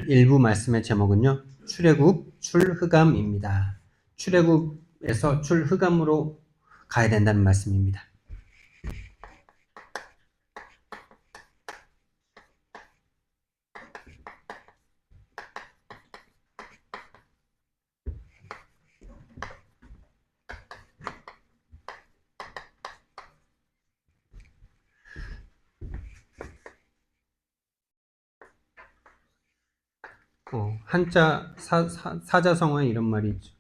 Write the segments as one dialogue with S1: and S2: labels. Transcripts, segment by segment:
S1: 오늘 일부 말씀의 제목은요, 출애굽 출흑암입니다. 출애굽에서 출흑암으로 가야 된다는 말씀입니다. 한자 사자성어에 이런 말이 있죠.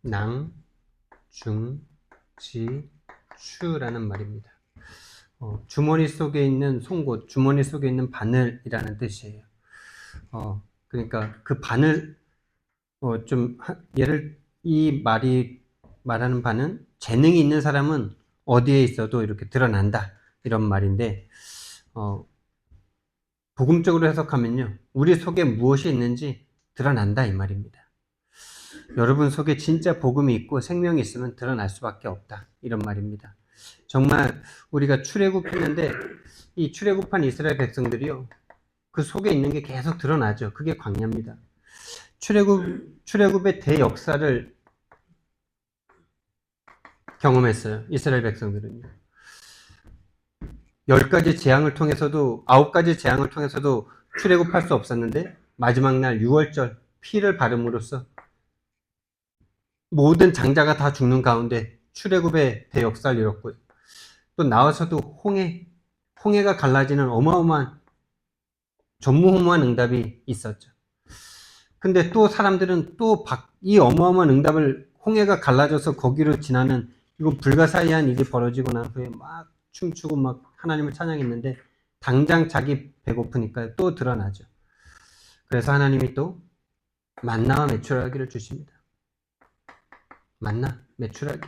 S1: 낭, 중, 지, 추라는 말입니다. 주머니 속에 있는 송곳, 주머니 속에 있는 바늘이라는 뜻이에요. 그러니까 그 바늘, 이 말이 말하는 바는 재능이 있는 사람은 어디에 있어도 이렇게 드러난다. 이런 말인데, 복음적으로 해석하면요, 우리 속에 무엇이 있는지 드러난다. 이 말입니다. 여러분 속에 진짜 복음이 있고 생명이 있으면 드러날 수밖에 없다. 이런 말입니다. 정말 우리가 출애굽했는데 이 출애굽한 이스라엘 백성들이요, 그 속에 있는 게 계속 드러나죠. 그게 광야입니다. 출애굽의 대역사를 경험했어요. 이스라엘 백성들은요. 10가지 재앙을 통해서도 9가지 재앙을 통해서도 출애굽할 수 없었는데 마지막 날 6월절 피를 바름으로써 모든 장자가 다 죽는 가운데 출애굽의 대역사를 이뤘고요. 또 나와서도 홍해가 갈라지는 어마어마한 전무후무한 응답이 있었죠. 근데 또 사람들은 또 이 어마어마한 응답을, 홍해가 갈라져서 거기로 지나는 이거 불가사의한 일이 벌어지고 난 후에 막 춤추고 막 하나님을 찬양했는데 당장 자기 배고프니까 또 드러나죠. 그래서 하나님이 또 만나와 메추라기를 주십니다. 만나, 메추라기.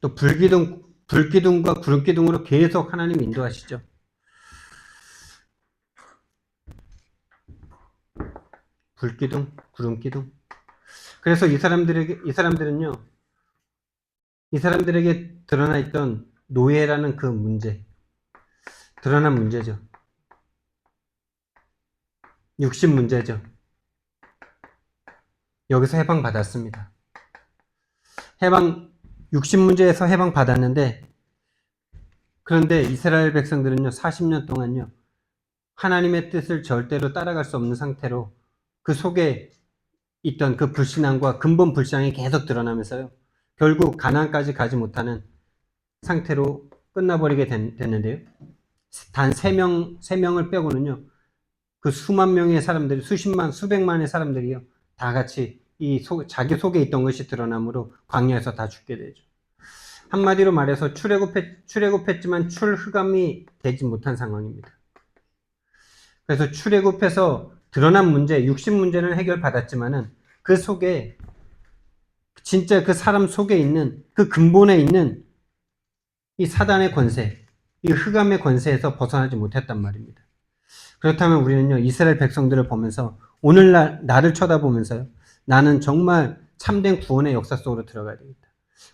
S1: 또 불기둥과 구름기둥으로 계속 하나님 인도하시죠. 불기둥, 구름기둥. 그래서 이 사람들에게 드러나 있던 노예라는 그 문제, 드러난 문제죠. 육신 문제죠. 여기서 해방받았습니다. 육신 문제에서 해방받았는데, 그런데 이스라엘 백성들은요, 40년 동안요, 하나님의 뜻을 절대로 따라갈 수 없는 상태로 그 속에 있던 그 불신앙과 근본 불신앙이 계속 드러나면서요, 결국 가나안까지 가지 못하는 상태로 끝나버리게 됐는데요. 단 3명을 빼고는요, 그 수만 명의 사람들이, 수백만의 사람들이요, 다 같이 자기 속에 있던 것이 드러나므로 광야에서 다 죽게 되죠. 한마디로 말해서 출애굽했지만 출흑암이 되지 못한 상황입니다. 그래서 출애굽해서 드러난 문제, 육신 문제는 해결받았지만은 그 속에, 진짜 그 사람 속에 있는, 그 근본에 있는 이 사단의 권세, 이 흑암의 권세에서 벗어나지 못했단 말입니다. 그렇다면 우리는요, 이스라엘 백성들을 보면서, 오늘날 나를 쳐다보면서요, 나는 정말 참된 구원의 역사 속으로 들어가야 되겠다.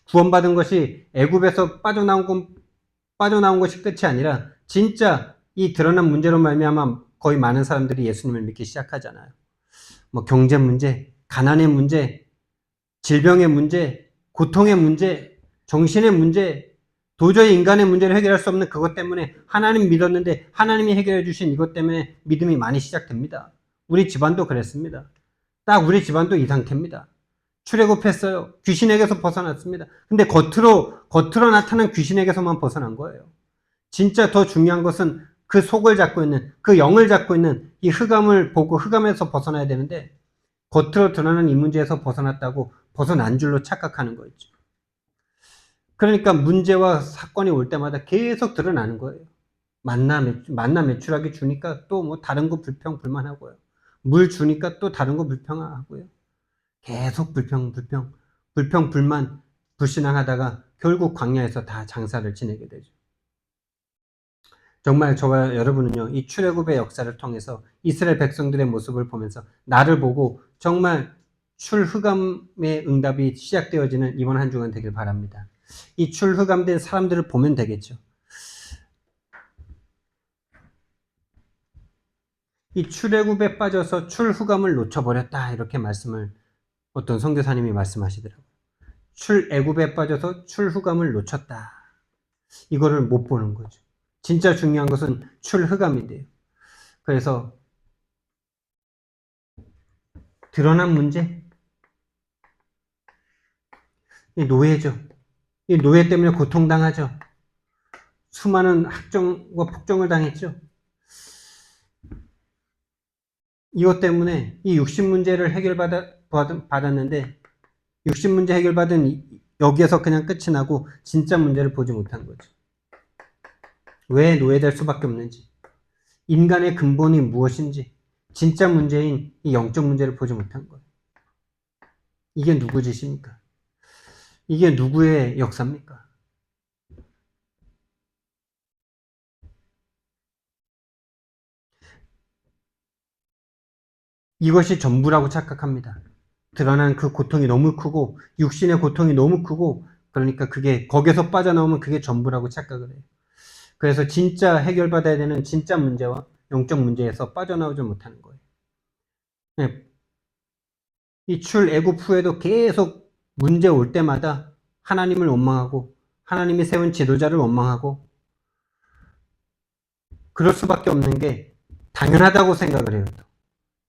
S1: 구원받은 것이 애굽에서 빠져나온 것이 끝이 아니라 진짜 이 드러난 문제로 말미암아 거의 많은 사람들이 예수님을 믿기 시작하잖아요. 뭐 경제 문제, 가난의 문제, 질병의 문제, 고통의 문제, 정신의 문제, 도저히 인간의 문제를 해결할 수 없는 그것 때문에 하나님 믿었는데 하나님이 해결해 주신 이것 때문에 믿음이 많이 시작됩니다. 우리 집안도 그랬습니다. 딱 우리 집안도 이 상태입니다. 출애굽했어요. 귀신에게서 벗어났습니다. 근데 겉으로 나타난 귀신에게서만 벗어난 거예요. 진짜 더 중요한 것은 그 속을 잡고 있는, 그 영을 잡고 있는 이 흑암을 보고 흑암에서 벗어나야 되는데, 겉으로 드러나는 이 문제에서 벗어났다고 벗어난 줄로 착각하는 거였죠. 그러니까 문제와 사건이 올 때마다 계속 드러나는 거예요. 만나 매출하기 주니까 또 뭐 다른 거 불평 불만하고요. 물 주니까 또 다른 거 불평하고요. 계속 불평, 불만, 불신앙하다가 결국 광야에서 다 장사를 지내게 되죠. 정말 저와 여러분은요, 이 출애굽의 역사를 통해서 이스라엘 백성들의 모습을 보면서 나를 보고 정말 출흑암의 응답이 시작되어지는 이번 한 주간 되길 바랍니다. 이 출흑암된 사람들을 보면 되겠죠. 이 출애굽에 빠져서 출흑암을 놓쳐버렸다, 이렇게 말씀을 어떤 선교사님이 말씀하시더라고요. 출애굽에 빠져서 출흑암을 놓쳤다. 이거를 못 보는 거죠. 진짜 중요한 것은 출흑암인데요. 그래서 드러난 문제, 이 노예죠. 이 노예 때문에 고통당하죠. 수많은 학정과 폭정을 당했죠. 이것 때문에 이 육신 문제를 해결받았는데 육신 문제 해결받은 여기에서 그냥 끝이 나고 진짜 문제를 보지 못한 거죠. 왜 노예될 수밖에 없는지, 인간의 근본이 무엇인지, 진짜 문제인 이 영적 문제를 보지 못한 거예요. 이게 누구 짓입니까? 이게 누구의 역사입니까? 이것이 전부라고 착각합니다. 드러난 그 고통이 너무 크고 육신의 고통이 너무 크고 그러니까 그게 거기서 빠져나오면 그게 전부라고 착각을 해요. 그래서 진짜 해결받아야 되는 진짜 문제와 영적 문제에서 빠져나오지 못하는 거예요. 네. 이 출애굽 후에도 계속 문제 올 때마다 하나님을 원망하고 하나님이 세운 지도자를 원망하고 그럴 수밖에 없는 게 당연하다고 생각을 해요.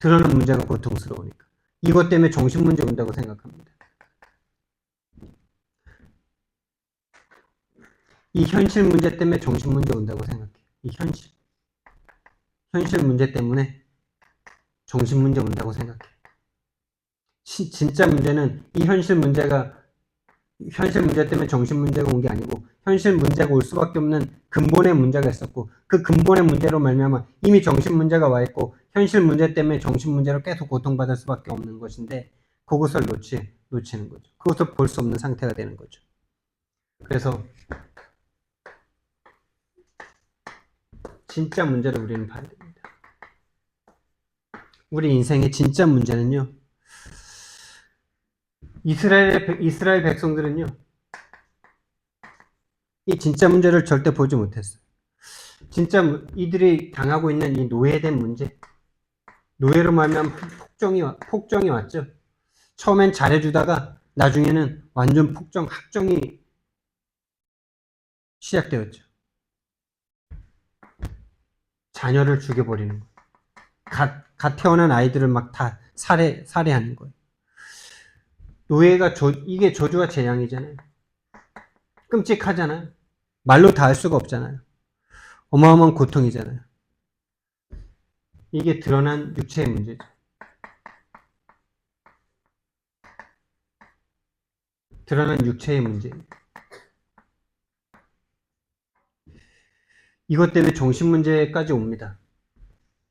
S1: 드러난 문제가 고통스러우니까. 이것 때문에 정신 문제 온다고 생각합니다. 이 현실 문제 때문에 정신 문제 온다고 생각해요. 이 현실 문제 때문에 정신 문제 온다고 생각해요. 진짜 문제는 이 현실 문제 때문에 정신 문제가 온 게 아니고 현실 문제가 올 수밖에 없는 근본의 문제가 있었고 그 근본의 문제로 말미암아 이미 정신 문제가 와 있고 현실 문제 때문에 정신 문제로 계속 고통받을 수밖에 없는 것인데 그것을 놓치는 거죠. 그것을 볼 수 없는 상태가 되는 거죠. 그래서 진짜 문제를 우리는 봐야 됩니다. 우리 인생의 진짜 문제는요. 이스라엘 백성들은요. 이 진짜 문제를 절대 보지 못했어요. 진짜 이들이 당하고 있는 이 노예된 문제, 노예로 말하면 폭정이 왔죠. 처음엔 잘해주다가 나중에는 완전 학정이 시작되었죠. 자녀를 죽여버리는 거예요. 갓 태어난 아이들을 막 다 살해하는 거예요. 노예가 이게 저주와 재앙이잖아요. 끔찍하잖아요. 말로 다 할 수가 없잖아요. 어마어마한 고통이잖아요. 이게 드러난 육체의 문제죠. 드러난 육체의 문제예요. 이것 때문에 정신 문제까지 옵니다.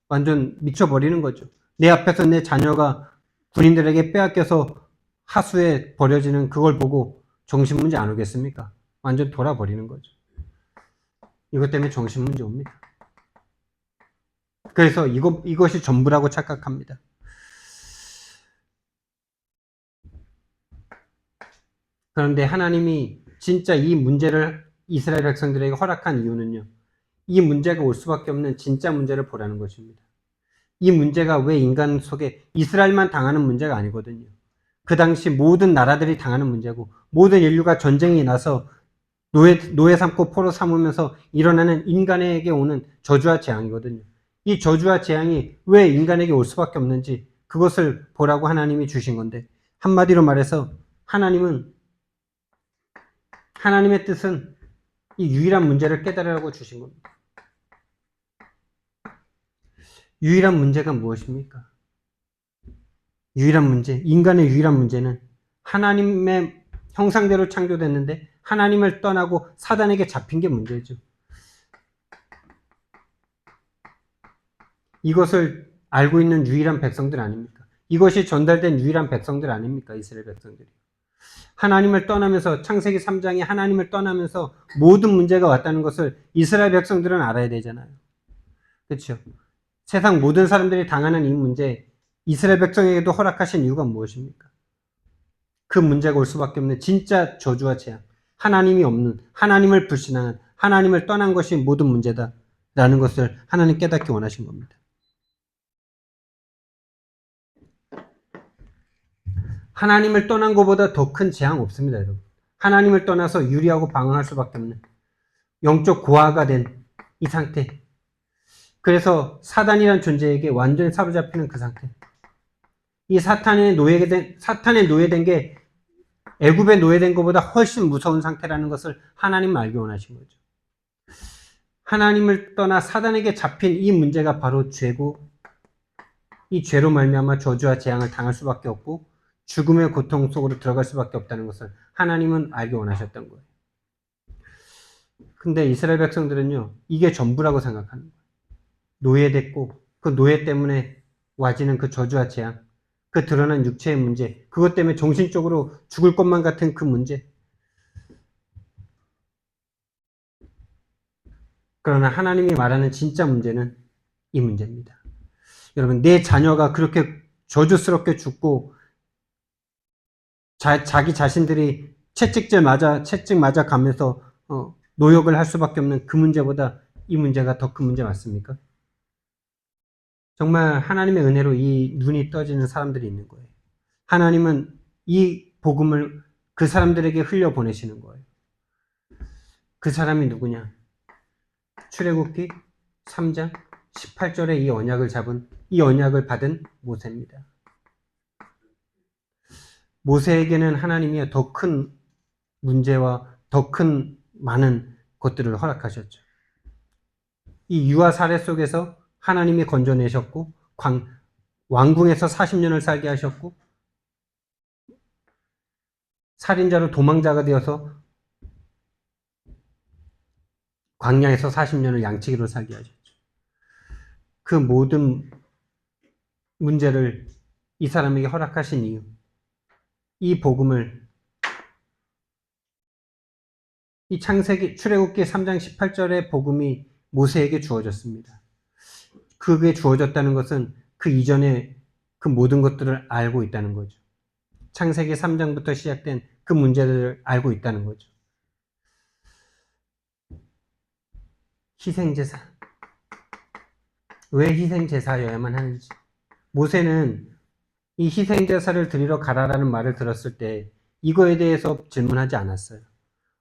S1: 완전 미쳐버리는 거죠. 내 앞에서 내 자녀가 군인들에게 빼앗겨서 하수에 버려지는 그걸 보고 정신 문제 안 오겠습니까? 완전 돌아버리는 거죠. 이것 때문에 정신 문제 옵니다. 그래서 이것이 전부라고 착각합니다. 그런데 하나님이 진짜 이 문제를 이스라엘 백성들에게 허락한 이유는요. 이 문제가 올 수밖에 없는 진짜 문제를 보라는 것입니다. 이 문제가 왜 인간 속에 이스라엘만 당하는 문제가 아니거든요. 그 당시 모든 나라들이 당하는 문제고 모든 인류가 전쟁이 나서 노예 삼고 포로 삼으면서 일어나는 인간에게 오는 저주와 재앙이거든요. 이 저주와 재앙이 왜 인간에게 올 수밖에 없는지 그것을 보라고 하나님이 주신 건데 한마디로 말해서 하나님의 뜻은 이 유일한 문제를 깨달으라고 주신 겁니다. 유일한 문제가 무엇입니까? 인간의 유일한 문제는 하나님의 형상대로 창조됐는데 하나님을 떠나고 사단에게 잡힌 게 문제죠. 이것을 알고 있는 유일한 백성들 아닙니까? 이것이 전달된 유일한 백성들 아닙니까? 이스라엘 백성들이. 하나님을 떠나면서 창세기 3장에 하나님을 떠나면서 모든 문제가 왔다는 것을 이스라엘 백성들은 알아야 되잖아요. 그렇죠? 세상 모든 사람들이 당하는 이 문제, 이스라엘 백성에게도 허락하신 이유가 무엇입니까? 그 문제가 올 수밖에 없는 진짜 저주와 재앙. 하나님이 없는, 하나님을 불신하는, 하나님을 떠난 것이 모든 문제다라는 것을 하나님 깨닫기 원하신 겁니다. 하나님을 떠난 것보다 더 큰 재앙 없습니다, 여러분. 하나님을 떠나서 유리하고 방황할 수밖에 없는 영적 고아가 된 이 상태. 그래서 사단이란 존재에게 완전히 사로잡히는 그 상태. 이 사탄의 노예된 게 애굽에 노예된 것보다 훨씬 무서운 상태라는 것을 하나님은 알기 원하신 거죠. 하나님을 떠나 사단에게 잡힌 이 문제가 바로 죄고, 이 죄로 말미암아 저주와 재앙을 당할 수밖에 없고 죽음의 고통 속으로 들어갈 수밖에 없다는 것을 하나님은 알기 원하셨던 거예요. 근데 이스라엘 백성들은요, 이게 전부라고 생각하는 거예요. 노예됐고 그 노예 때문에 와지는 그 저주와 재앙, 그 드러난 육체의 문제, 그것 때문에 정신적으로 죽을 것만 같은 그 문제. 그러나 하나님이 말하는 진짜 문제는 이 문제입니다. 여러분, 내 자녀가 그렇게 저주스럽게 죽고 자기 자신들이 채찍질 맞아 가면서 노역을 할 수밖에 없는 그 문제보다 이 문제가 더 큰 문제 맞습니까? 정말 하나님의 은혜로 이 눈이 떠지는 사람들이 있는 거예요. 하나님은 이 복음을 그 사람들에게 흘려보내시는 거예요. 그 사람이 누구냐? 출애굽기 3장 18절에 이 언약을 받은 모세입니다. 모세에게는 하나님이 더 큰 문제와 더 큰 많은 것들을 허락하셨죠. 이 유아 사례 속에서 하나님이 건져내셨고 왕궁에서 40년을 살게 하셨고 살인자로 도망자가 되어서 광야에서 40년을 양치기로 살게 하셨죠. 그 모든 문제를 이 사람에게 허락하신 이유, 이 복음을 이 출애굽기 3장 18절의 복음이 모세에게 주어졌습니다. 그게 주어졌다는 것은 그 이전에 그 모든 것들을 알고 있다는 거죠. 창세기 3장부터 시작된 그 문제들을 알고 있다는 거죠. 희생제사. 왜 희생제사여야만 하는지. 모세는 이 희생제사를 드리러 가라라는 말을 들었을 때 이거에 대해서 질문하지 않았어요.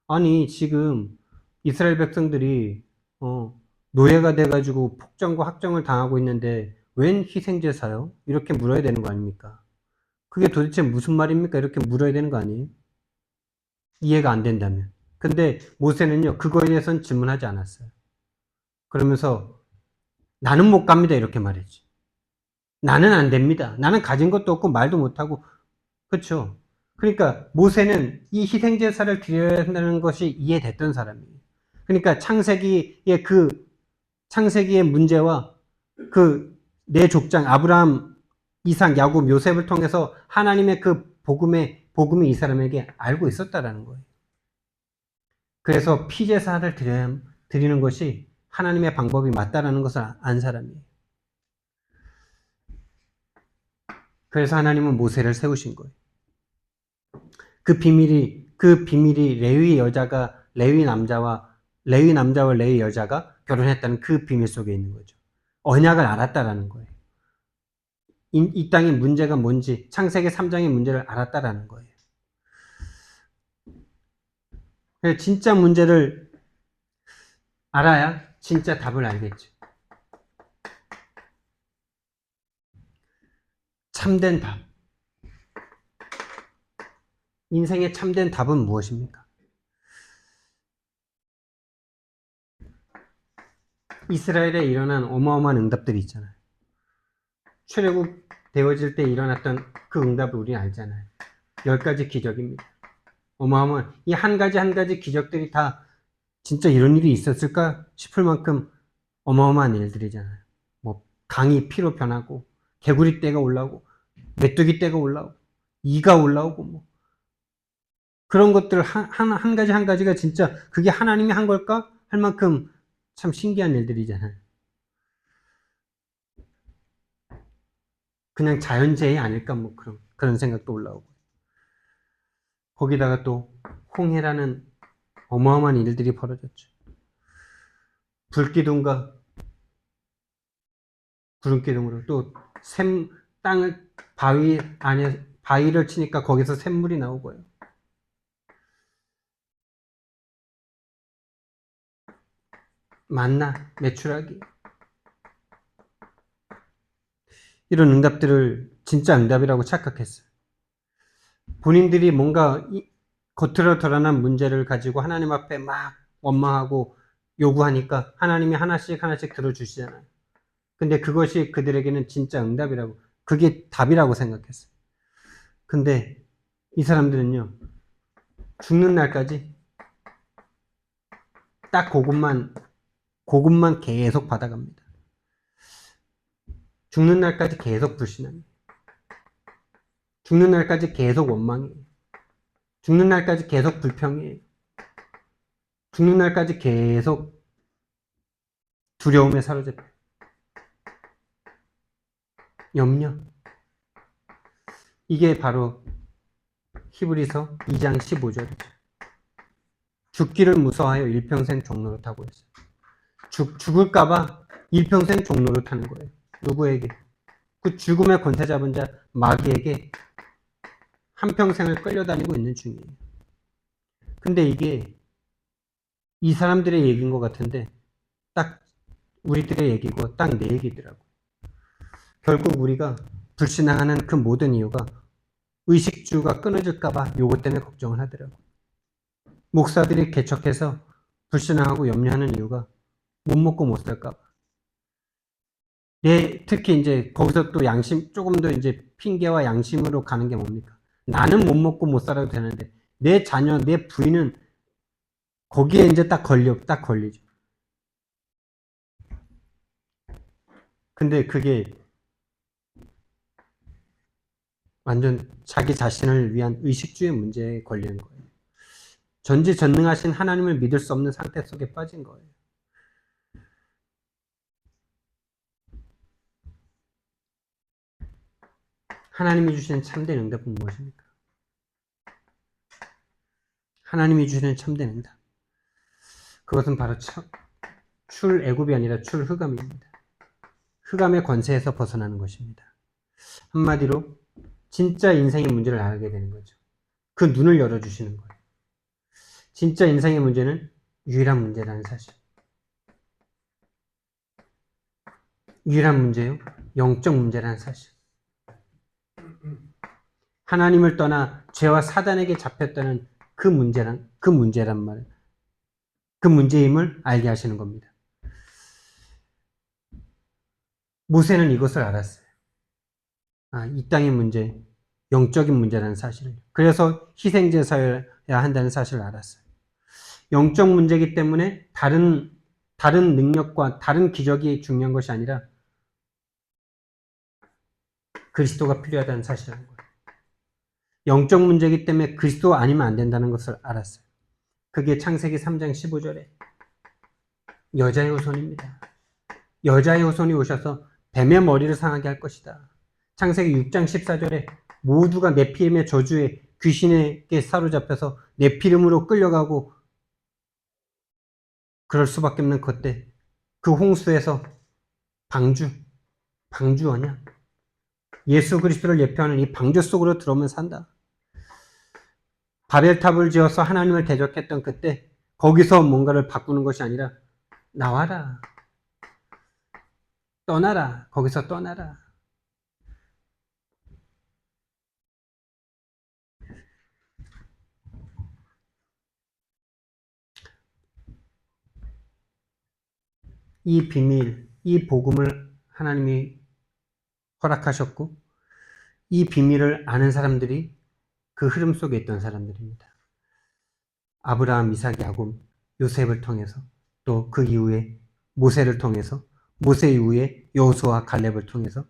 S1: 아니, 지금 이스라엘 백성들이 노예가 돼가지고 폭정과 학정을 당하고 있는데 웬 희생제사요? 이렇게 물어야 되는 거 아닙니까? 그게 도대체 무슨 말입니까? 이렇게 물어야 되는 거 아니에요? 이해가 안 된다면. 근데 모세는요, 그거에 대해서는 질문하지 않았어요. 그러면서 나는 못 갑니다. 이렇게 말했지. 나는 안 됩니다. 나는 가진 것도 없고 말도 못하고. 그렇죠? 그러니까 모세는 이 희생제사를 드려야 한다는 것이 이해됐던 사람이에요. 그러니까 창세기의 문제와 그 내 족장 아브라함, 이삭, 야곱, 요셉을 통해서 하나님의 그 복음이 이 사람에게 알고 있었다라는 거예요. 그래서 피제사를 드리는 것이 하나님의 방법이 맞다라는 것을 안 사람이에요. 그래서 하나님은 모세를 세우신 거예요. 그 비밀이 레위 남자와 레위 여자가 결혼했다는 그 비밀 속에 있는 거죠. 언약을 알았다라는 거예요. 이 땅의 문제가 뭔지, 창세기 3장의 문제를 알았다라는 거예요. 진짜 문제를 알아야 진짜 답을 알겠죠. 참된 답. 인생의 참된 답은 무엇입니까? 이스라엘에 일어난 어마어마한 응답들이 있잖아요. 출애굽 되어질 때 일어났던 그 응답을 우리는 알잖아요. 10가지 기적입니다. 어마어마한 이 한 가지 한 가지 기적들이 다 진짜 이런 일이 있었을까 싶을 만큼 어마어마한 일들이잖아요. 뭐 강이 피로 변하고 개구리 떼가 올라오고 메뚜기 떼가 올라오고 이가 올라오고 뭐 그런 것들 한 가지 한 가지가 진짜 그게 하나님이 한 걸까 할 만큼 참 신기한 일들이잖아요. 그냥 자연재해 아닐까 뭐 그런 생각도 올라오고 거기다가 또 홍해라는 어마어마한 일들이 벌어졌죠. 불기둥과 구름기둥으로 또 땅을 바위 안에 바위를 치니까 거기서 샘물이 나오고요. 만나 메추라기 이런 응답들을 진짜 응답이라고 착각했어요. 본인들이 뭔가 겉으로 드러난 문제를 가지고 하나님 앞에 막 원망하고 요구하니까 하나님이 하나씩 하나씩 들어주시잖아요. 근데 그것이 그들에게는 진짜 응답이라고, 그게 답이라고 생각했어요. 근데 이 사람들은요, 죽는 날까지 딱 그것만 계속 받아갑니다. 죽는 날까지 계속 불신합니다. 죽는 날까지 계속 원망해요. 죽는 날까지 계속 불평해요. 죽는 날까지 계속 두려움에 사로잡혀요. 염려. 이게 바로 히브리서 2장 15절이죠. 죽기를 무서워하여 일평생 종노릇하고 있어요. 죽을까봐 일평생 종노릇하는 거예요. 누구에게? 그 죽음의 권세 잡은 자 마귀에게 한평생을 끌려다니고 있는 중이에요. 근데 이게 이 사람들의 얘기인 것 같은데 딱 우리들의 얘기고 딱 내 얘기더라고. 결국 우리가 불신앙하는 그 모든 이유가 의식주가 끊어질까봐 요것 때문에 걱정을 하더라고. 목사들이 개척해서 불신앙하고 염려하는 이유가 못 먹고 못 살까봐. 특히 이제 거기서 또 조금 더 이제 핑계와 양심으로 가는 게 뭡니까? 나는 못 먹고 못 살아도 되는데 내 자녀, 내 부인은 거기에 이제 딱 걸리죠. 근데 그게 완전 자기 자신을 위한 의식주의 문제에 걸리는 거예요. 전지전능하신 하나님을 믿을 수 없는 상태 속에 빠진 거예요. 하나님이 주시는 참된 응답은 무엇입니까? 하나님이 주시는 참된 응답. 그것은 바로 출애굽이 아니라 출흑암입니다. 흑암의 권세에서 벗어나는 것입니다. 한마디로 진짜 인생의 문제를 알게 되는 거죠. 그 눈을 열어주시는 거예요. 진짜 인생의 문제는 유일한 문제라는 사실. 유일한 문제요? 영적 문제라는 사실. 하나님을 떠나 죄와 사단에게 잡혔다는 그 문제란 말. 그 문제임을 알게 하시는 겁니다. 모세는 이것을 알았어요. 이 땅의 문제, 영적인 문제라는 사실을. 그래서 희생제사여야 한다는 사실을 알았어요. 영적 문제이기 때문에 다른 능력과 다른 기적이 중요한 것이 아니라 그리스도가 필요하다는 사실을 거예요. 영적 문제이기 때문에 그리스도 아니면 안 된다는 것을 알았어요. 그게 창세기 3장 15절에 여자의 후손입니다. 여자의 후손이 오셔서 뱀의 머리를 상하게 할 것이다. 창세기 6장 14절에 모두가 네피림의 저주에 귀신에게 사로잡혀서 네피림으로 끌려가고 그럴 수밖에 없는 그때 그 홍수에서 방주 언약 예수 그리스도를 예표하는 이 방주 속으로 들어오면 산다. 바벨탑을 지어서 하나님을 대적했던 그때 거기서 뭔가를 바꾸는 것이 아니라 나와라. 떠나라. 거기서 떠나라. 이 비밀, 이 복음을 하나님이 허락하셨고 이 비밀을 아는 사람들이 그 흐름 속에 있던 사람들입니다. 아브라함, 이삭, 야곱, 요셉을 통해서 또 그 이후에 모세를 통해서 모세 이후에 여호수아와 갈렙을 통해서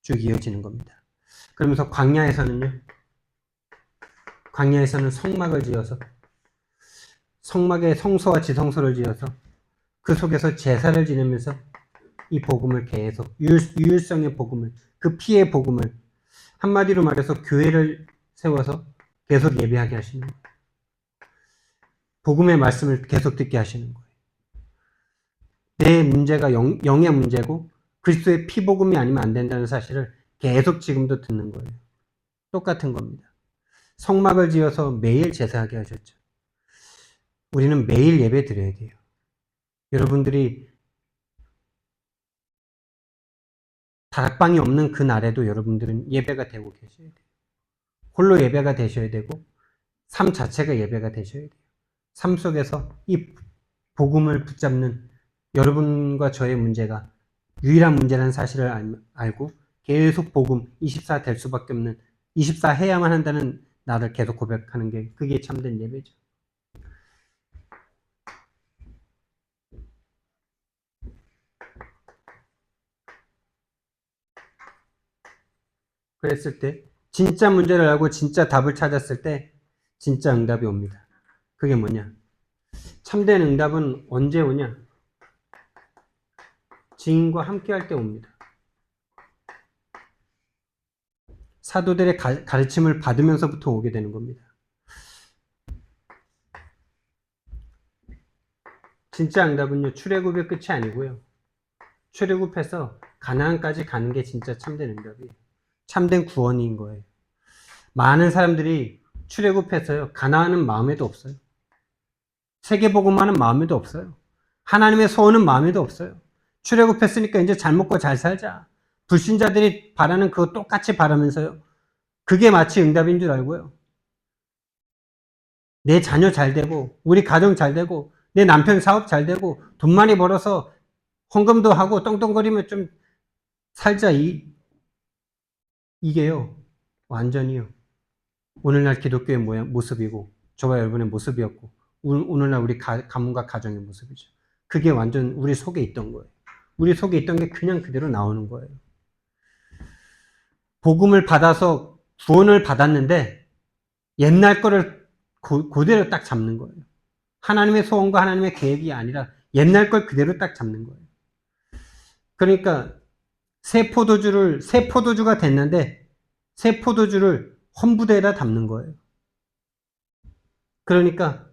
S1: 쭉 이어지는 겁니다. 그러면서 광야에서는 성막을 지어서 성막에 성소와 지성소를 지어서 그 속에서 제사를 지내면서 이 복음을 계속 유일성의 복음을, 그 피의 복음을, 한마디로 말해서 교회를 세워서 계속 예배하게 하시는 거예요. 복음의 말씀을 계속 듣게 하시는 거예요. 내 문제가 영의 문제고 그리스도의 피복음이 아니면 안 된다는 사실을 계속 지금도 듣는 거예요. 똑같은 겁니다. 성막을 지어서 매일 제사하게 하셨죠. 우리는 매일 예배 드려야 돼요. 여러분들이 다락방이 없는 그 날에도 여러분들은 예배가 되고 계셔야 돼요. 홀로 예배가 되셔야 되고 삶 자체가 예배가 되셔야 돼요. 삶 속에서 이 복음을 붙잡는 여러분과 저의 문제가 유일한 문제라는 사실을 알고 계속 복음 24 될 수밖에 없는 24 해야만 한다는 나를 계속 고백하는 게 그게 참된 예배죠. 그랬을 때 진짜 문제를 알고 진짜 답을 찾았을 때 진짜 응답이 옵니다. 그게 뭐냐? 참된 응답은 언제 오냐? 증인과 함께 할 때 옵니다. 사도들의 가르침을 받으면서부터 오게 되는 겁니다. 진짜 응답은요, 출애굽의 끝이 아니고요. 출애굽해서 가나안까지 가는 게 진짜 참된 응답이에요. 참된 구원인 거예요. 많은 사람들이 출애굽해서요, 가나안은 마음에도 없어요. 세계복음만은 마음에도 없어요. 하나님의 소원은 마음에도 없어요. 출애굽했으니까 이제 잘 먹고 잘 살자. 불신자들이 바라는 그거 똑같이 바라면서요. 그게 마치 응답인 줄 알고요. 내 자녀 잘 되고 우리 가정 잘 되고 내 남편 사업 잘 되고 돈 많이 벌어서 헌금도 하고 떵떵거리며 좀 살자. 이게요. 완전히요. 오늘날 기독교의 모습이고 저와 여러분의 모습이었고 오늘날 우리 가문과 가정의 모습이죠. 그게 완전 우리 속에 있던 거예요. 우리 속에 있던 게 그냥 그대로 나오는 거예요. 복음을 받아서 구원을 받았는데 옛날 거를 그대로 딱 잡는 거예요. 하나님의 소원과 하나님의 계획이 아니라 옛날 걸 그대로 딱 잡는 거예요. 그러니까 새 포도주가 됐는데 새 포도주를 헌부대에다 담는 거예요. 그러니까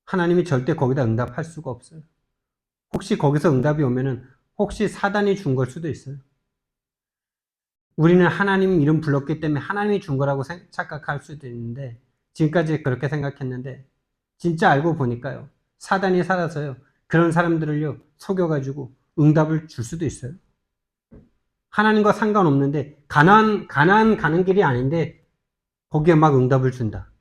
S1: 하나님이 절대 거기다 응답할 수가 없어요. 혹시 거기서 응답이 오면은 혹시 사단이 준 걸 수도 있어요. 우리는 하나님 이름 불렀기 때문에 하나님이 준 거라고 착각할 수도 있는데 지금까지 그렇게 생각했는데 진짜 알고 보니까요. 사단이 살아서요. 그런 사람들을요. 속여가지고 응답을 줄 수도 있어요. 하나님과 상관없는데 가나안 가는 길이 아닌데 거기에 막 응답을 준다.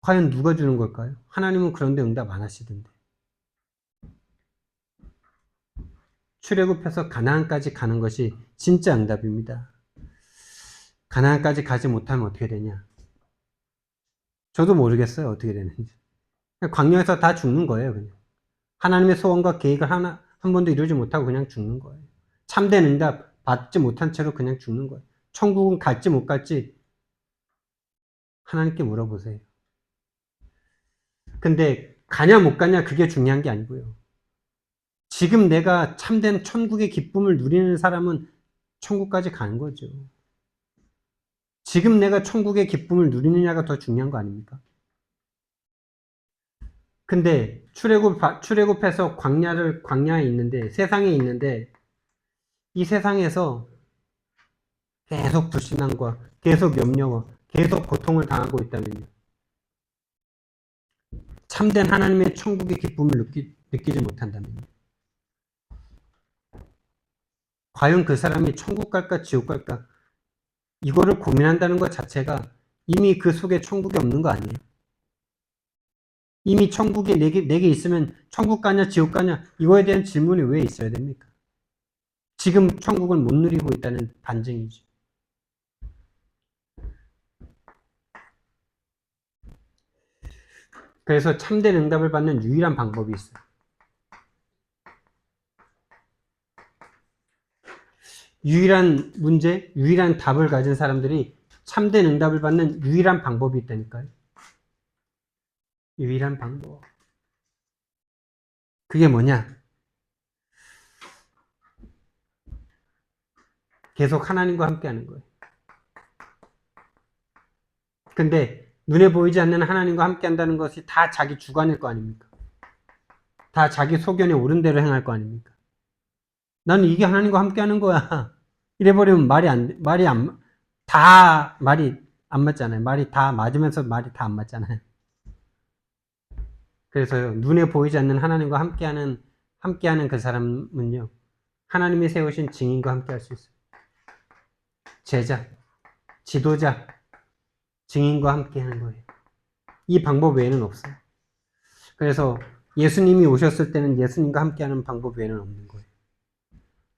S1: 과연 누가 주는 걸까요? 하나님은 그런데 응답 안 하시던데. 출애굽해서 가나안까지 가는 것이 진짜 응답입니다. 가나안까지 가지 못하면 어떻게 되냐? 저도 모르겠어요. 어떻게 되는지. 광야에서 다 죽는 거예요. 그냥. 하나님의 소원과 계획을 한 번도 이루지 못하고 그냥 죽는 거예요. 참된 응답 받지 못한 채로 그냥 죽는 거예요. 천국은 갈지 못 갈지 하나님께 물어보세요. 근데 가냐 못 가냐 그게 중요한 게 아니고요. 지금 내가 참된 천국의 기쁨을 누리는 사람은 천국까지 가는 거죠. 지금 내가 천국의 기쁨을 누리느냐가 더 중요한 거 아닙니까? 근데 출애굽해서 광야에 있는데 세상에 있는데 이 세상에서 계속 불신앙과 계속 염려와 계속 고통을 당하고 있다면요. 참된 하나님의 천국의 기쁨을 느끼지 못한다면요. 과연 그 사람이 천국 갈까 지옥 갈까 이거를 고민한다는 것 자체가 이미 그 속에 천국이 없는 거 아니에요? 이미 천국에 내게 있으면 천국 가냐 지옥 가냐 이거에 대한 질문이 왜 있어야 됩니까? 지금 천국을 못 누리고 있다는 반증이죠. 그래서 참된 응답을 받는 유일한 방법이 있어요. 유일한 문제, 유일한 답을 가진 사람들이 참된 응답을 받는 유일한 방법이 있다니까요. 유일한 방법. 그게 뭐냐? 계속 하나님과 함께 하는 거예요. 근데 눈에 보이지 않는 하나님과 함께 한다는 것이 다 자기 주관일 거 아닙니까? 다 자기 소견에 옳은 대로 행할 거 아닙니까? 나는 이게 하나님과 함께 하는 거야. 이래버리면 말이 안 맞잖아요. 말이 다 맞으면서 말이 다 안 맞잖아요. 그래서요, 눈에 보이지 않는 하나님과 함께하는 그 사람은요, 하나님이 세우신 증인과 함께 할 수 있어요. 제자, 지도자, 증인과 함께 하는 거예요. 이 방법 외에는 없어요. 그래서 예수님이 오셨을 때는 예수님과 함께하는 방법 외에는 없는 거예요.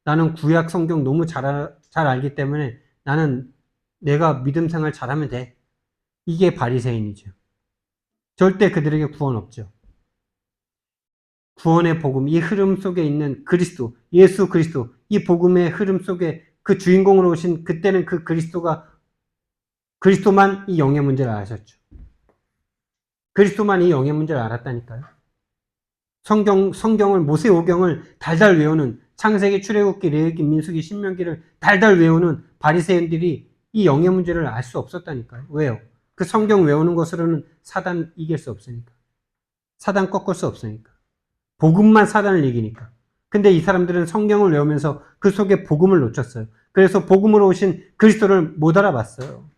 S1: 나는 구약 성경 너무 잘 알기 때문에 나는 내가 믿음 생활 잘하면 돼. 이게 바리새인이죠. 절대 그들에게 구원 없죠. 구원의 복음, 이 흐름 속에 있는 그리스도, 예수 그리스도, 이 복음의 흐름 속에 그 주인공으로 오신 그때는 그 그리스도만 이 영의 문제를 아셨죠. 그리스도만 이 영의 문제를 알았다니까요. 성경을, 모세오경을 달달 외우는, 창세기, 출애굽기, 레위기, 민수기, 신명기를 달달 외우는 바리새인들이 이 영의 문제를 알 수 없었다니까요. 왜요? 그 성경 외우는 것으로는 사단 이길 수 없으니까. 사단 꺾을 수 없으니까. 복음만 사단을 이기니까. 근데 이 사람들은 성경을 외우면서 그 속에 복음을 놓쳤어요. 그래서 복음으로 오신 그리스도를 못 알아봤어요.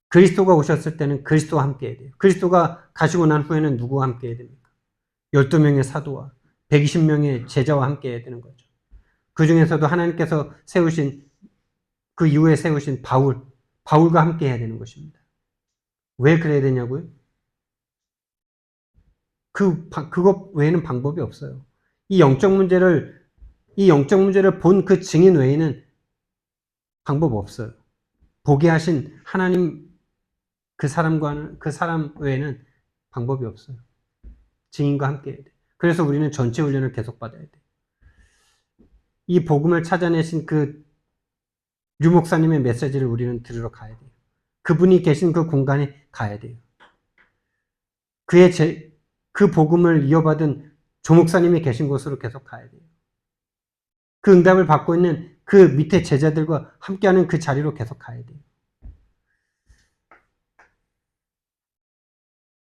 S1: 그리스도가 오셨을 때는 그리스도와 함께 해야 돼요. 그리스도가 가시고 난 후에는 누구와 함께 해야 됩니까? 12명의 사도와 120명의 제자와 함께 해야 되는 거죠. 그 중에서도 하나님께서 세우신, 그 이후에 세우신 바울과 함께 해야 되는 것입니다. 왜 그래야 되냐고요? 그것 외에는 방법이 없어요. 이 영적 문제를 본 그 증인 외에는 방법 없어요. 보게 하신 하나님 그 사람 외에는 방법이 없어요. 증인과 함께 해야 돼. 그래서 우리는 전체 훈련을 계속 받아야 돼. 이 복음을 찾아내신 그 류목사님의 메시지를 우리는 들으러 가야 돼요. 그분이 계신 그 공간에 가야 돼요. 그 복음을 이어받은 조목사님이 계신 곳으로 계속 가야 돼요. 그 응답을 받고 있는 그 밑에 제자들과 함께하는 그 자리로 계속 가야 돼요.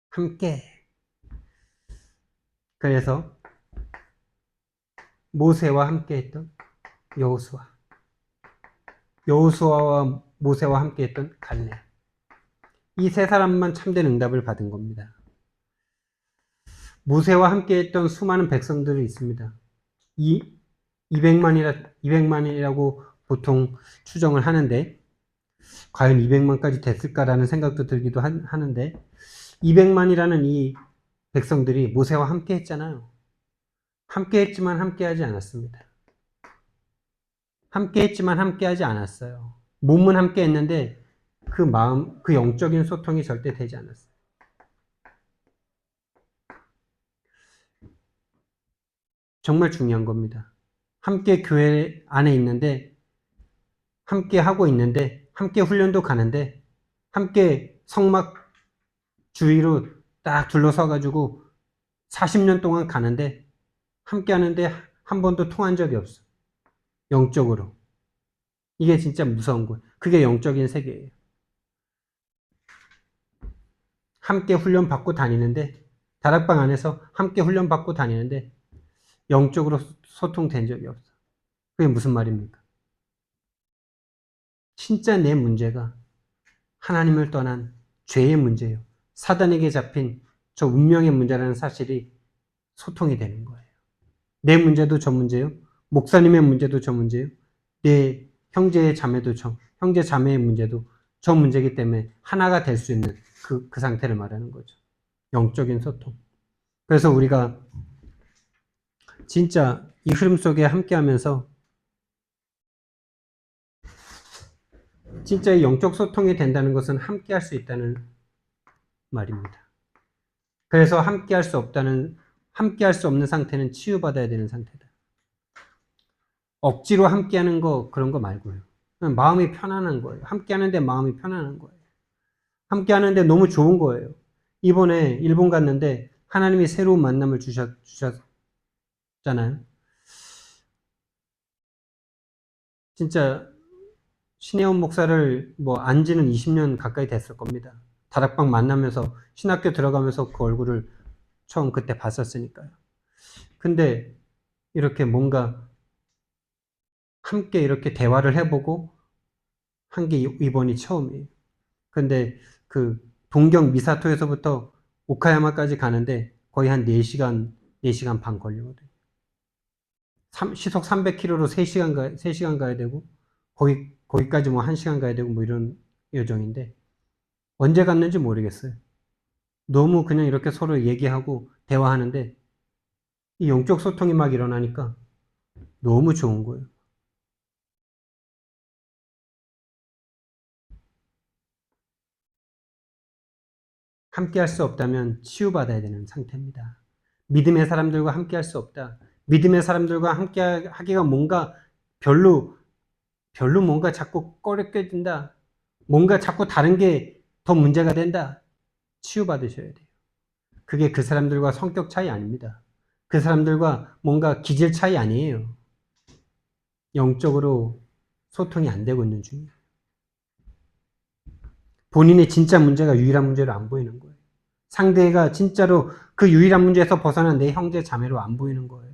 S1: 함께. 그래서 모세와 함께했던 여호수아, 여호수아와 모세와 함께했던 갈렙. 이 세 사람만 참된 응답을 받은 겁니다. 모세와 함께했던 수많은 백성들이 있습니다. 200만이라고 보통 추정을 하는데 과연 200만까지 됐을까라는 생각도 들기도 하는데 200만이라는 이 백성들이 모세와 함께 했잖아요. 함께 했지만 함께 하지 않았습니다. 함께 했지만 함께 하지 않았어요. 몸은 함께 했는데 그 마음, 그 영적인 소통이 절대 되지 않았어요. 정말 중요한 겁니다. 함께 교회 안에 있는데, 함께 하고 있는데, 함께 훈련도 가는데, 함께 성막 주위로 딱 둘러서가지고 40년 동안 가는데, 함께 하는데 한 번도 통한 적이 없어. 영적으로. 이게 진짜 무서운 거예요. 그게 영적인 세계예요. 함께 훈련 받고 다니는데, 다락방 안에서 함께 훈련 받고 다니는데, 영적으로 소통된 적이 없어. 그게 무슨 말입니까? 진짜 내 문제가 하나님을 떠난 죄의 문제예요. 사단에게 잡힌 저 운명의 문제라는 사실이 소통이 되는 거예요. 내 문제도 저 문제요. 목사님의 문제도 저 문제요. 내 형제 자매의 문제도 저 문제이기 때문에 하나가 될 수 있는 그 상태를 말하는 거죠. 영적인 소통. 그래서 우리가 진짜 이 흐름 속에 함께 하면서 진짜 이 영적 소통이 된다는 것은 함께 할 수 있다는 말입니다. 그래서 함께 할 수 없는 상태는 치유받아야 되는 상태다. 억지로 함께하는 거 그런 거 말고요. 그냥 마음이 편안한 거예요. 함께하는데 마음이 편안한 거예요. 함께하는데 너무 좋은 거예요. 이번에 일본 갔는데 하나님이 새로운 만남을 주셨잖아요. 진짜 신혜원 목사를 뭐 안지는 20년 가까이 됐을 겁니다. 다락방 만나면서 신학교 들어가면서 그 얼굴을 처음 그때 봤었으니까요. 근데 이렇게 뭔가 함께 이렇게 대화를 해보고 한 게 이번이 처음이에요. 근데 그 동경 미사토에서부터 오카야마까지 가는데 거의 한 4시간, 4시간 반 걸리거든요. 시속 300km로 3시간 가야 되고, 거기까지 뭐 1시간 가야 되고 뭐 이런 여정인데, 언제 갔는지 모르겠어요. 너무 그냥 이렇게 서로 얘기하고 대화하는데, 이 영적 소통이 막 일어나니까 너무 좋은 거예요. 함께 할 수 없다면 치유받아야 되는 상태입니다. 믿음의 사람들과 함께 할 수 없다. 믿음의 사람들과 함께 하기가 뭔가 별로 뭔가 자꾸 꺼려껴진다. 뭔가 자꾸 다른 게 더 문제가 된다. 치유받으셔야 돼요. 그게 그 사람들과 성격 차이 아닙니다. 그 사람들과 뭔가 기질 차이 아니에요. 영적으로 소통이 안 되고 있는 중이에요. 본인의 진짜 문제가 유일한 문제로 안 보이는 거예요. 상대가 진짜로 그 유일한 문제에서 벗어난 내 형제 자매로 안 보이는 거예요.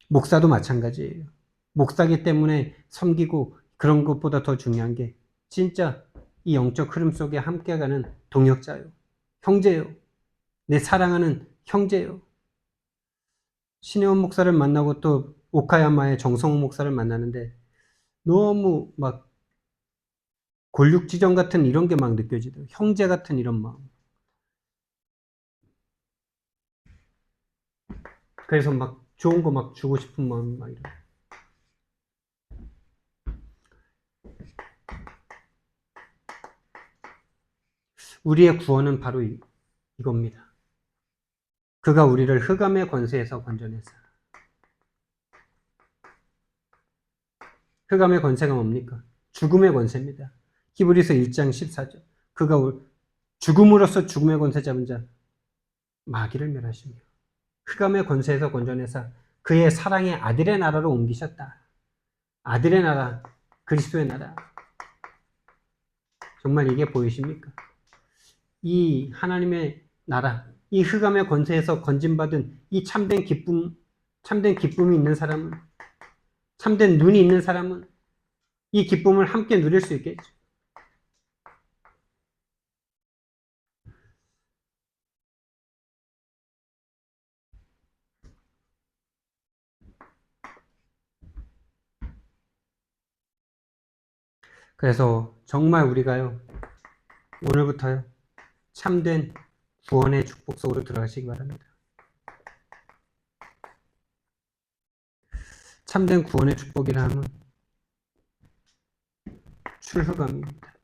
S1: 목사도 마찬가지예요. 목사기 때문에 섬기고 그런 것보다 더 중요한 게 진짜 이 영적 흐름 속에 함께가는 동역자요. 형제요. 내 사랑하는 형제요. 신혜원 목사를 만나고 또 오카야마의 정성호 목사를 만나는데 너무 막 골육지정 같은 이런 게 막 느껴지더라고요. 형제 같은 이런 마음. 그래서 막 좋은 거 막 주고 싶은 마음 막 이런. 우리의 구원은 바로 이겁니다. 그가 우리를 흑암의 권세에서 건져냈어요. 흑암의 권세가 뭡니까? 죽음의 권세입니다. 히브리서 1장 14절. 그가 죽음으로써 죽음의 권세 잡은 자 마귀를 멸하시며 흑암의 권세에서 건져내사 그의 사랑의 아들의 나라로 옮기셨다. 아들의 나라, 그리스도의 나라. 정말 이게 보이십니까? 이 하나님의 나라, 이 흑암의 권세에서 건진받은 이 참된 기쁨이 있는 사람은, 참된 눈이 있는 사람은 이 기쁨을 함께 누릴 수 있겠죠. 그래서 정말 우리가요, 오늘부터요, 참된 구원의 축복 속으로 들어가시기 바랍니다. 참된 구원의 축복이라 함은 출후감입니다.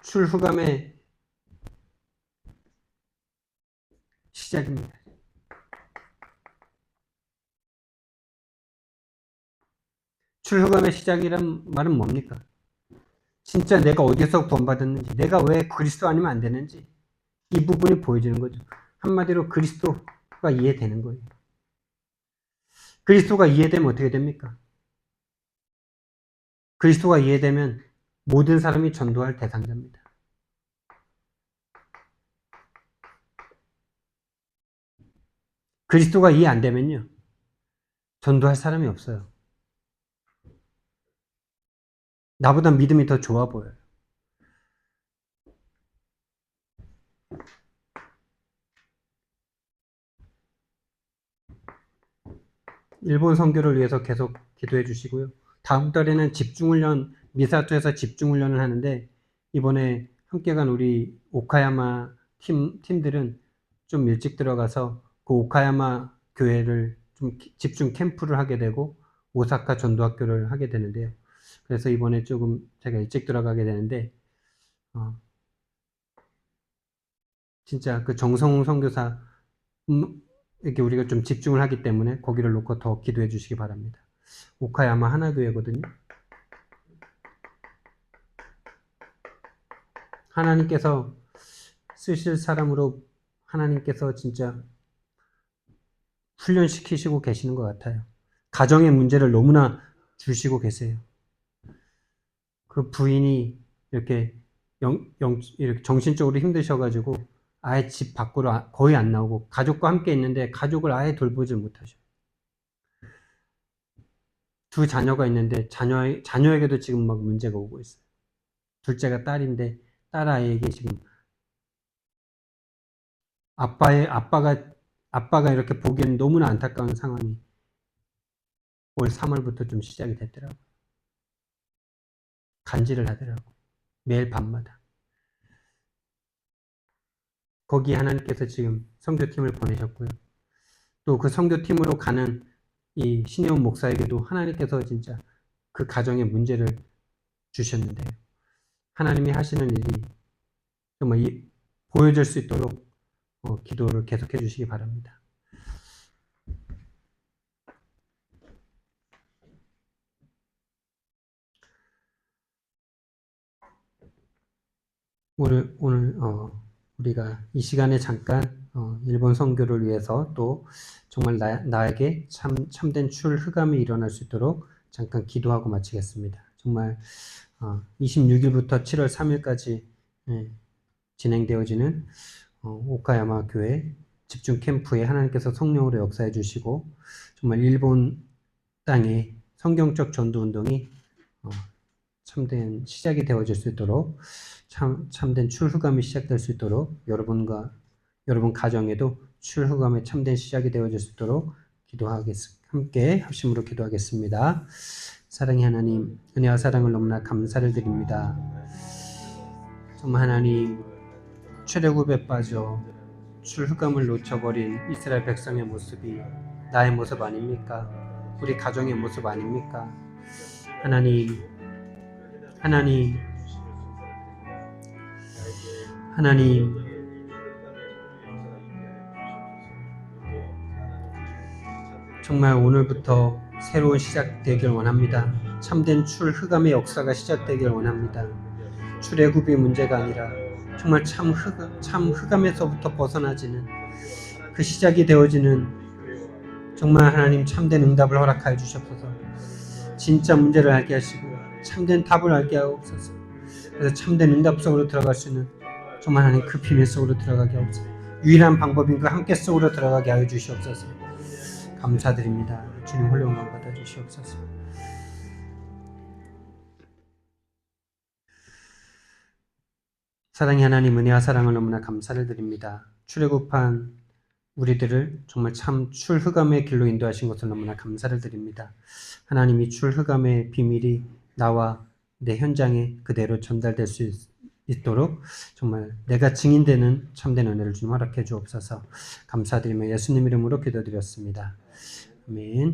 S1: 출후감의 시작입니다. 출후감의 시작이란 말은 뭡니까? 진짜 내가 어디서 구원받았는지, 내가 왜 그리스도 아니면 안 되는지, 이 부분이 보여지는 거죠. 한마디로 그리스도가 이해되는 거예요. 그리스도가 이해되면 어떻게 됩니까? 그리스도가 이해되면 모든 사람이 전도할 대상자입니다. 그리스도가 이해 안 되면요, 전도할 사람이 없어요. 나보다 믿음이 더 좋아 보여요. 일본 선교를 위해서 계속 기도해 주시고요. 다음 달에는 집중훈련, 미사토에서 집중훈련을 하는데, 이번에 함께 간 우리 오카야마 팀들은 좀 일찍 들어가서 그 오카야마 교회를 좀 집중 캠프를 하게 되고, 오사카 전도학교를 하게 되는데요. 그래서 이번에 조금 제가 일찍 들어가게 되는데, 어, 진짜 그 정성웅 선교사, 이렇게 우리가 좀 집중을 하기 때문에 거기를 놓고 더 기도해 주시기 바랍니다. 오카야마 하나교회거든요. 하나님께서 쓰실 사람으로 하나님께서 진짜 훈련시키시고 계시는 것 같아요. 가정의 문제를 너무나 주시고 계세요. 그 부인이 이렇게 이렇게 정신적으로 힘드셔가지고 아예 집 밖으로 거의 안 나오고 가족과 함께 있는데 가족을 아예 돌보질 못하셔. 두 자녀가 있는데 자녀에게도 지금 막 문제가 오고 있어요. 둘째가 딸인데 딸 아이에게 지금 아빠가 이렇게 보기에는 너무나 안타까운 상황이 올 3월부터 좀 시작이 됐더라고. 간질을 하더라고. 매일 밤마다. 거기에 하나님께서 지금 선교팀을 보내셨고요. 또 그 선교팀으로 가는 이 신혜원 목사에게도 하나님께서 진짜 그 가정의 문제를 주셨는데요. 하나님이 하시는 일이 정말 보여질 수 있도록 기도를 계속해 주시기 바랍니다. 오늘 우리가 이 시간에 잠깐 일본 선교를 위해서 또 정말 나에게 참된 출흑감이 일어날 수 있도록 잠깐 기도하고 마치겠습니다. 정말 26일부터 7월 3일까지 진행되어지는 오카야마 교회 집중 캠프에 하나님께서 성령으로 역사해 주시고 정말 일본 땅에 성경적 전도 운동이 참된 시작이 되어질 수 있도록 참된 출후감이 시작될 수 있도록 여러분 가정에도 출후감의 참된 시작이 되어질 수 있도록 함께 합심으로 기도하겠습니다. 사랑의 하나님, 은혜와 사랑을 너무나 감사를 드립니다. 정말 하나님, 출애굽에 빠져 출후감을 놓쳐버린 이스라엘 백성의 모습이 나의 모습 아닙니까? 우리 가정의 모습 아닙니까? 하나님, 정말 오늘부터 새로운 시작되길 원합니다. 참된 출흑감의 역사가 시작되길 원합니다. 출애굽이 문제가 아니라 정말 참 흑암에서부터 벗어나지는 그 시작이 되어지는 정말 하나님 참된 응답을 허락하여 주셨소서. 진짜 문제를 알게 하시고 참된 답을 알게 하옵소서. 그래서 참된 응답 속으로 들어갈 수 있는 정말 하나님 그 비밀 속으로 들어가게 하옵소서. 유일한 방법인 그 함께 속으로 들어가게 하여 주시옵소서. 감사드립니다. 주님 홀로 영광 받아 주시옵소서. 사랑의 하나님, 은혜와 사랑을 너무나 감사를 드립니다. 출애굽한 우리들을 정말 참 출흑암의 길로 인도하신 것을 너무나 감사를 드립니다. 하나님이 출흑암의 비밀이 나와 내 현장에 그대로 전달될 수 있도록 정말 내가 증인되는 참된 은혜를 주님 허락해 주옵소서. 감사드리며 예수님 이름으로 기도드렸습니다. 아멘.